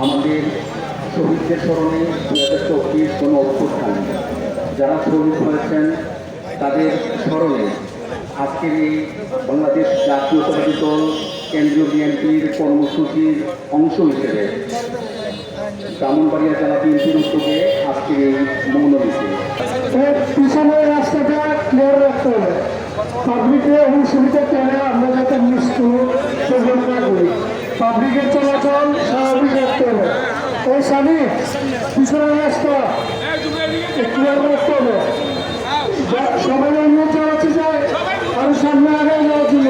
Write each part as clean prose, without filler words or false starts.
আমাদের শহীদদের স্মরণে 2024 কোনো অভ্যুত্থান যারা শহীদ হয়েছেন তাদের স্মরণে আজকের এই বাংলাদেশ জাতীয়তাবাদী দল কেন্দ্রীয় বিএনপির কর্মসূচির অংশ হিসেবে ব্রাহ্মণবাড়িয়া জেলা বিএনপির উদ্যোগে আজকের এই মৌন মিছিল। পিছনের রাস্তাটা ক্লিয়ার রাখতে হবে, পাবলিকের অসুবিধা পেলে আমরা যাতে মৃত্যু সেগুলো না করি, পাবলিকের চলাচল স্বাভাবিক রাখতে হবে। ওই স্বামী পিছনের রাস্তা ক্লিয়ার রাখতে হবে, সবাই অনুরোধ জানাতে চাই আরো সামনে আগে যাওয়ার জন্য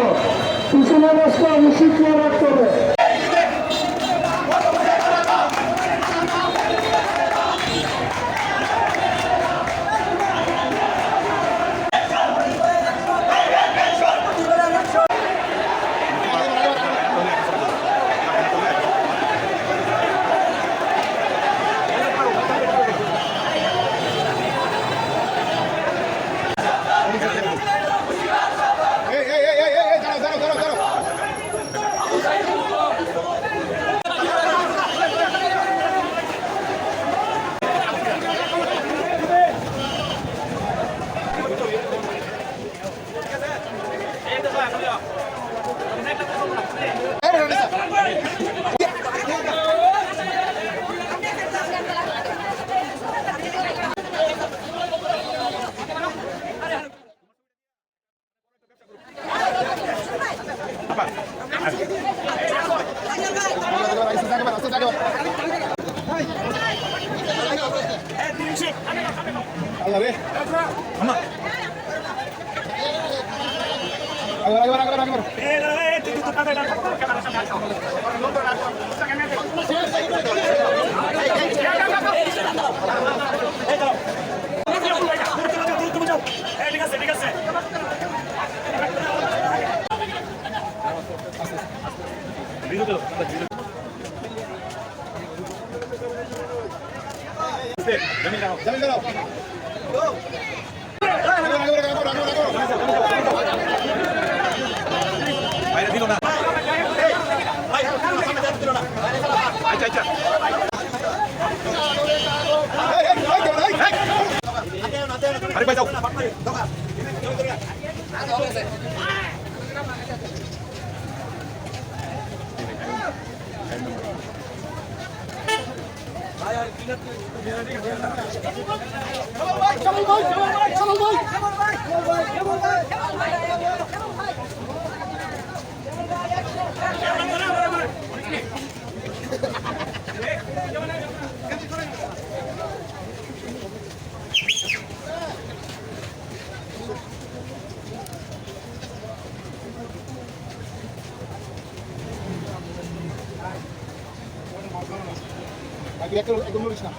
পিছনের রাস্তা অবশ্যই ক্লিয়ার রাখতে হবে। একদম নড়িস না।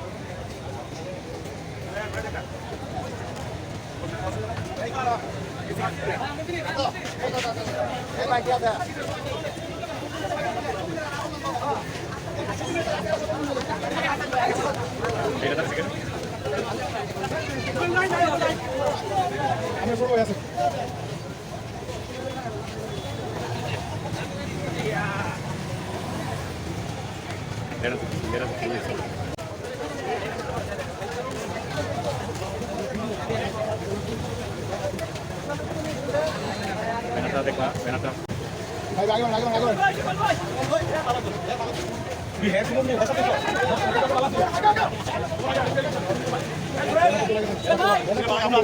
আমি বলবো আছে ভাই আগে আগে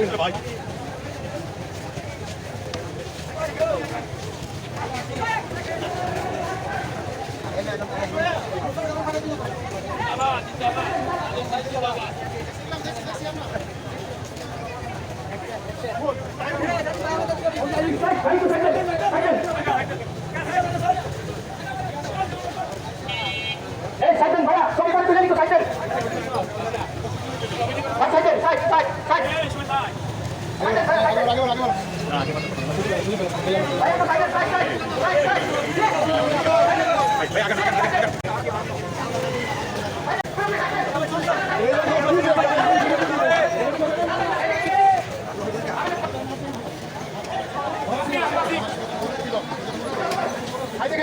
আগে ভাই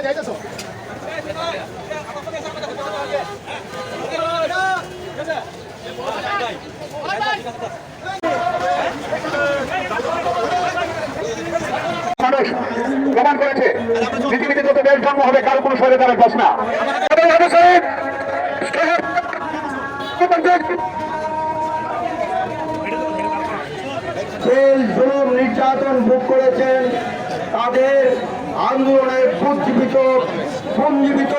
যাইতেছো জেল জুলুম নির্যাতন ভোগ করেছেন তাদের আন্দোলনের পুঞ্জীবিত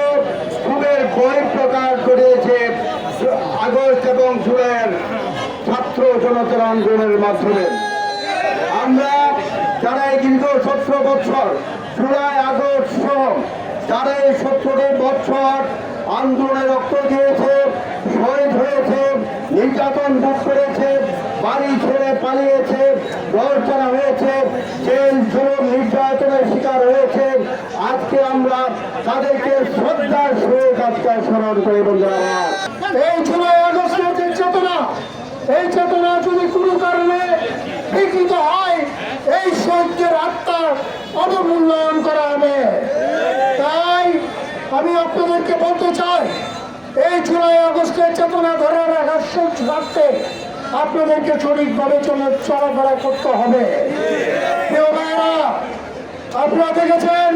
খুবের বই প্রকাশ করেছে আগস্ট এবং জুলাইয়ের ছাত্র জনতার আন্দোলনের মাধ্যমে। আমরা যারা এই দীর্ঘ 17 বছর জুলাই আগস্ট সহ যারা এই 17 বছর আন্দোলনে রক্ত দিয়েছে, শহীদ হয়েছে, নির্যাতন ভোগ করেছে, বাড়ি ছেড়ে পালিয়েছে, দর্শনা হয়েছে, জেল জুলুম নির্যাতনের শিকার হয়েছে, আজকে আমরা তাদেরকে শ্রদ্ধার সহিত আজকে স্মরণ করি। বন্ধুরা, এই জুলাই আগস্টের যে চেতনা, এই চেতনা যদি কোনো কারণে বিকৃত হয়, এই শহীদদের আত্মার অবমূল্যায়ন করা হবে। তাই আমি আপনাদেরকে বলতে চাই, এই জুলাই আগস্টের চেতনা ধরে রাখার স্বার্থে আপনাদেরকে সঠিকভাবে চলাফেরা করতে হবে। প্রিয় ভাইয়েরা, আপনারা দেখেছেন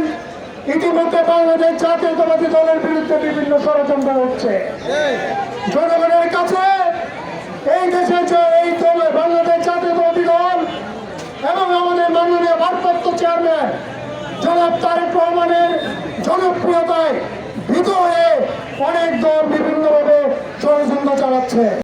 ইতিমধ্যে বাংলাদেশ জাতীয়তাবাদী দলের বিরুদ্ধে বিভিন্ন ষড়যন্ত্র হচ্ছে। জনগণের কাছে এই দেশে যে এই দল বাংলাদেশ জাতীয়তাবাদী দল এবং আমাদের মাননীয় ভারপ্রাপ্ত চেয়ারম্যান জনাব তারেক রহমানের জনপ্রিয়তায় ভীত হয়ে অনেক দল বিভিন্নভাবে ষড়যন্ত্র চালাচ্ছে।